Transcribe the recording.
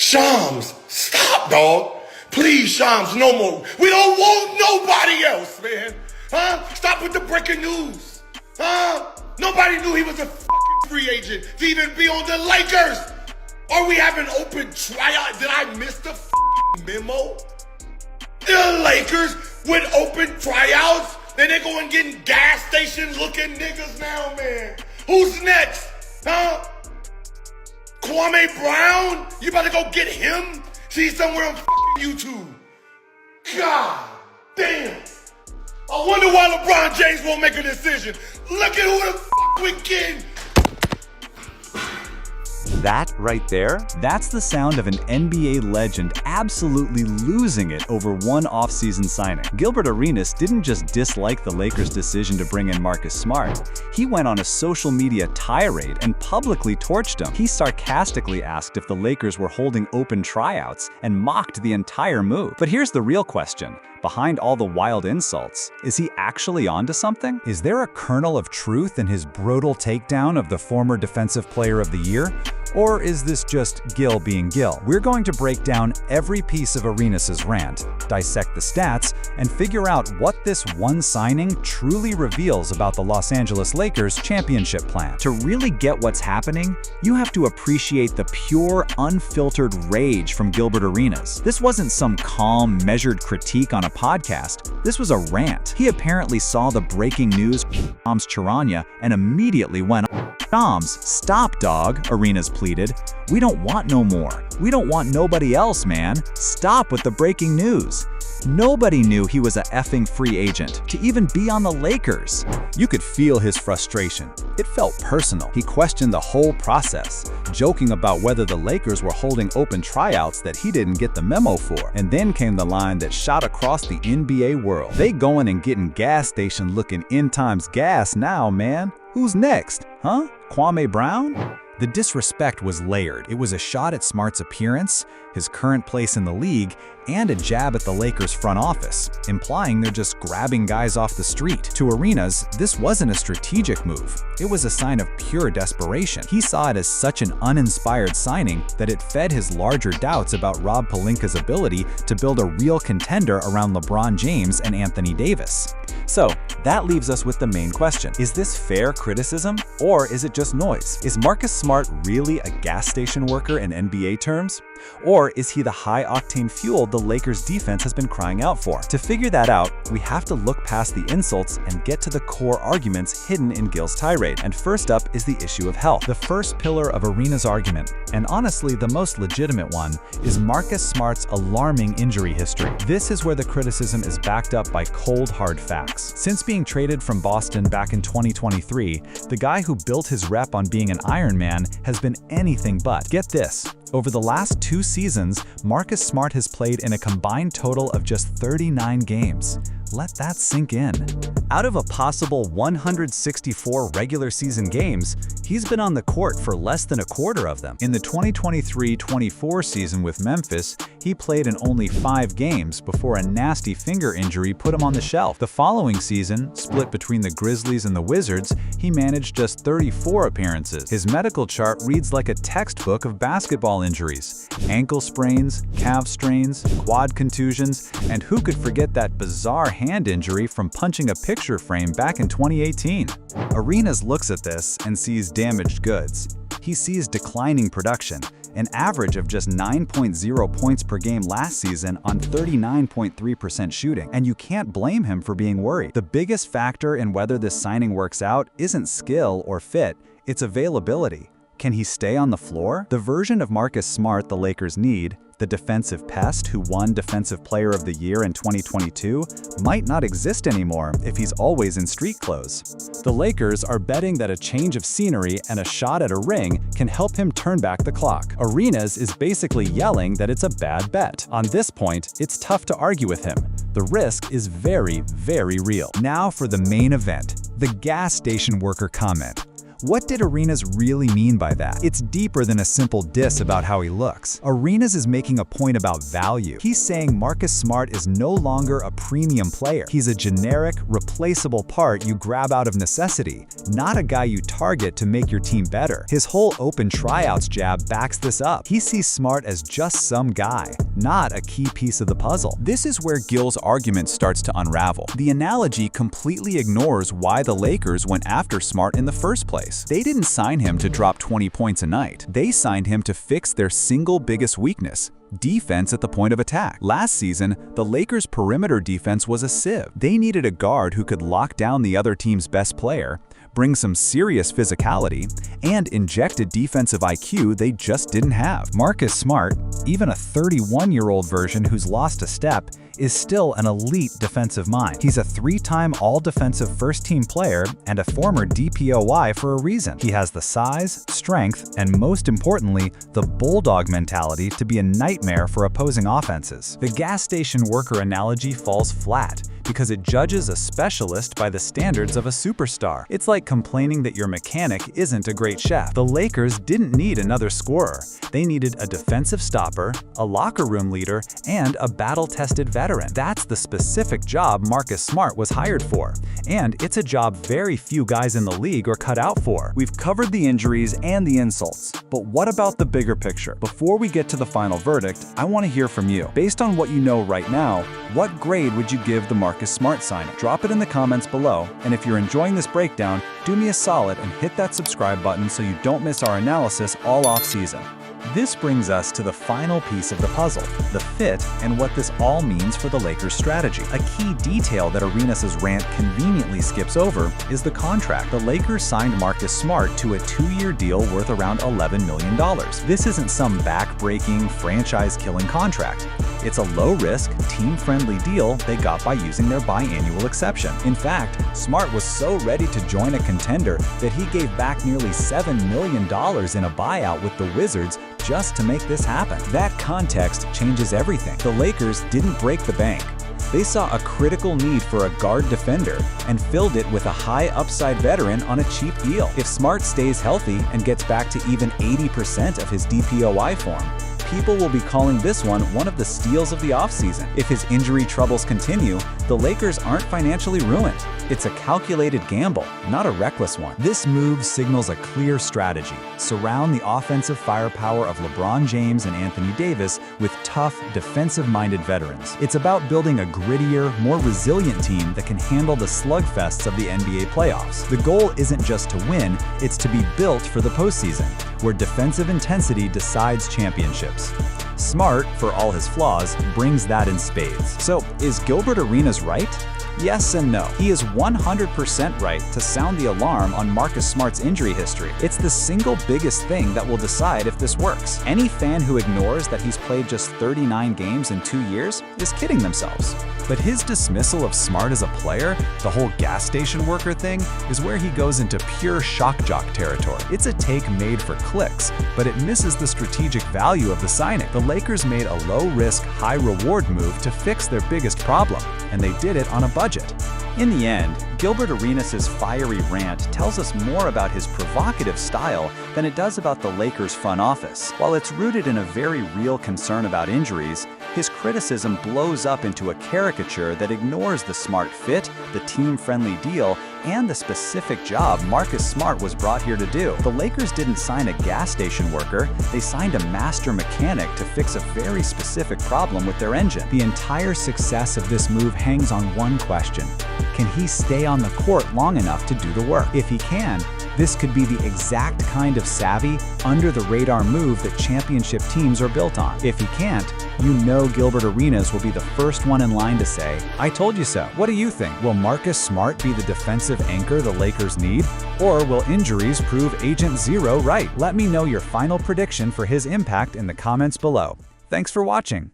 Shams, stop, dog. Please, Shams, no more. We don't want nobody else, man. Stop with the breaking news. Nobody knew he was a fucking free agent to even be on the Lakers. Are we having open tryout? Did I miss the fucking memo? The Lakers with open tryouts? Then they going getting gas station looking niggas now, man. Who's next? Kwame Brown? You better go get him? See somewhere on fucking YouTube. God damn. I wonder why LeBron James won't make a decision. Look at who the fuck we getting. That right there, that's the sound of an NBA legend absolutely losing it over one offseason signing. Gilbert Arenas didn't just dislike the Lakers' decision to bring in Marcus Smart. He went on a social media tirade and publicly torched him. He sarcastically asked if the Lakers were holding open tryouts and mocked the entire move. But here's the real question. Behind all the wild insults, is he actually onto something? Is there a kernel of truth in his brutal takedown of the former Defensive Player of the Year? Or is this just Gil being Gil? We're going to break down every piece of Arenas' rant, dissect the stats, and figure out what this one signing truly reveals about the Los Angeles Lakers' championship plan. To really get what's happening, you have to appreciate the pure, unfiltered rage from Gilbert Arenas. This wasn't some calm, measured critique on a podcast. This was a rant. He apparently saw the breaking news Shams Charania and immediately went on. Shams, stop, dog, Arenas pleaded. We don't want no more. We don't want nobody else, man. Stop with the breaking news. Nobody knew he was a effing free agent to even be on the Lakers. You could feel his frustration. It felt personal. He questioned the whole process, joking about whether the Lakers were holding open tryouts that he didn't get the memo for. And then came the line that shot across the NBA world. They going and getting gas station looking in times gas now, man. Who's next? Kwame Brown? The disrespect was layered. It was a shot at Smart's appearance, his current place in the league, and a jab at the Lakers' front office, implying they're just grabbing guys off the street. To Arenas, this wasn't a strategic move. It was a sign of pure desperation. He saw it as such an uninspired signing that it fed his larger doubts about Rob Pelinka's ability to build a real contender around LeBron James and Anthony Davis. So, that leaves us with the main question. Is this fair criticism, or is it just noise? Is Marcus Smart really a gas station worker in NBA terms? Or is he the high-octane fuel the Lakers' defense has been crying out for? To figure that out, we have to look past the insults and get to the core arguments hidden in Gil's tirade. And first up is the issue of health. The first pillar of Arenas' argument, and honestly the most legitimate one, is Marcus Smart's alarming injury history. This is where the criticism is backed up by cold, hard facts. Since being traded from Boston back in 2023, the guy who built his rep on being an Iron Man has been anything but. Get this. Over the last 2 seasons, Marcus Smart has played in a combined total of just 39 games. Let that sink in. Out of a possible 164 regular season games, he's been on the court for less than a quarter of them. In the 2023-24 season with Memphis, he played in only 5 games before a nasty finger injury put him on the shelf. The following season, split between the Grizzlies and the Wizards, he managed just 34 appearances. His medical chart reads like a textbook of basketball injuries: ankle sprains, calf strains, quad contusions, and who could forget that bizarre hand injury from punching a picture frame back in 2018. Arenas looks at this and sees damaged goods. He sees declining production, an average of just 9.0 points per game last season on 39.3% shooting, and you can't blame him for being worried. The biggest factor in whether this signing works out isn't skill or fit, it's availability. Can he stay on the floor? The version of Marcus Smart the Lakers need, the defensive pest who won Defensive Player of the Year in 2022, might not exist anymore if he's always in street clothes. The Lakers are betting that a change of scenery and a shot at a ring can help him turn back the clock. Arenas is basically yelling that it's a bad bet. On this point, it's tough to argue with him. The risk is very, very real. Now for the main event, the gas station worker comment. What did Arenas really mean by that? It's deeper than a simple diss about how he looks. Arenas is making a point about value. He's saying Marcus Smart is no longer a premium player. He's a generic, replaceable part you grab out of necessity, not a guy you target to make your team better. His whole open tryouts jab backs this up. He sees Smart as just some guy, not a key piece of the puzzle. This is where Gil's argument starts to unravel. The analogy completely ignores why the Lakers went after Smart in the first place. They didn't sign him to drop 20 points a night. They signed him to fix their single biggest weakness: defense at the point of attack. Last season, the Lakers' perimeter defense was a sieve. They needed a guard who could lock down the other team's best player, bring some serious physicality, and inject a defensive IQ they just didn't have. Marcus Smart, even a 31-year-old version who's lost a step, is still an elite defensive mind. He's a 3-time all-defensive first-team player and a former DPOY for a reason. He has the size, strength, and most importantly, the bulldog mentality to be a nightmare for opposing offenses. The gas station worker analogy falls flat because it judges a specialist by the standards of a superstar. It's like complaining that your mechanic isn't a great chef. The Lakers didn't need another scorer. They needed a defensive stopper, a locker room leader, and a battle-tested veteran. That's the specific job Marcus Smart was hired for, and it's a job very few guys in the league are cut out for. We've covered the injuries and the insults, but what about the bigger picture? Before we get to the final verdict, I want to hear from you. Based on what you know right now, what grade would you give the Marcus Smart signing? Drop it in the comments below, and if you're enjoying this breakdown, do me a solid and hit that subscribe button so you don't miss our analysis all off-season. This brings us to the final piece of the puzzle, the fit and what this all means for the Lakers' strategy. A key detail that Arenas' rant conveniently skips over is the contract. The Lakers signed Marcus Smart to a 2-year deal worth around $11 million. This isn't some back-breaking, franchise-killing contract. It's a low-risk, team-friendly deal they got by using their biannual exception. In fact, Smart was so ready to join a contender that he gave back nearly $7 million in a buyout with the Wizards just to make this happen. That context changes everything. The Lakers didn't break the bank. They saw a critical need for a guard defender and filled it with a high-upside veteran on a cheap deal. If Smart stays healthy and gets back to even 80% of his DPOY form, people will be calling this one of the steals of the offseason. If his injury troubles continue, the Lakers aren't financially ruined. It's a calculated gamble, not a reckless one. This move signals a clear strategy. Surround the offensive firepower of LeBron James and Anthony Davis with tough, defensive-minded veterans. It's about building a grittier, more resilient team that can handle the slugfests of the NBA playoffs. The goal isn't just to win, it's to be built for the postseason, where defensive intensity decides championships. Smart, for all his flaws, brings that in spades. So, is Gilbert Arenas right? Yes and no. He is 100% right to sound the alarm on Marcus Smart's injury history. It's the single biggest thing that will decide if this works. Any fan who ignores that he's played just 39 games in 2 years is kidding themselves. But his dismissal of Smart as a player, the whole gas station worker thing, is where he goes into pure shock jock territory. It's a take made for clicks, but it misses the strategic value of the signing. The Lakers made a low-risk, high-reward move to fix their biggest problem, and they did it on a budget. In the end, Gilbert Arenas' fiery rant tells us more about his provocative style than it does about the Lakers' front office. While it's rooted in a very real concern about injuries, his criticism blows up into a caricature that ignores the Smart fit, the team-friendly deal, and the specific job Marcus Smart was brought here to do. The Lakers didn't sign a gas station worker, they signed a master mechanic to fix a very specific problem with their engine. The entire success of this move hangs on one question: can he stay on the court long enough to do the work? If he can, this could be the exact kind of savvy, under-the-radar move that championship teams are built on. If he can't, you know Gilbert Arenas will be the first one in line to say, "I told you so." What do you think? Will Marcus Smart be the defensive anchor the Lakers need? Or will injuries prove Agent Zero right? Let me know your final prediction for his impact in the comments below. Thanks for watching.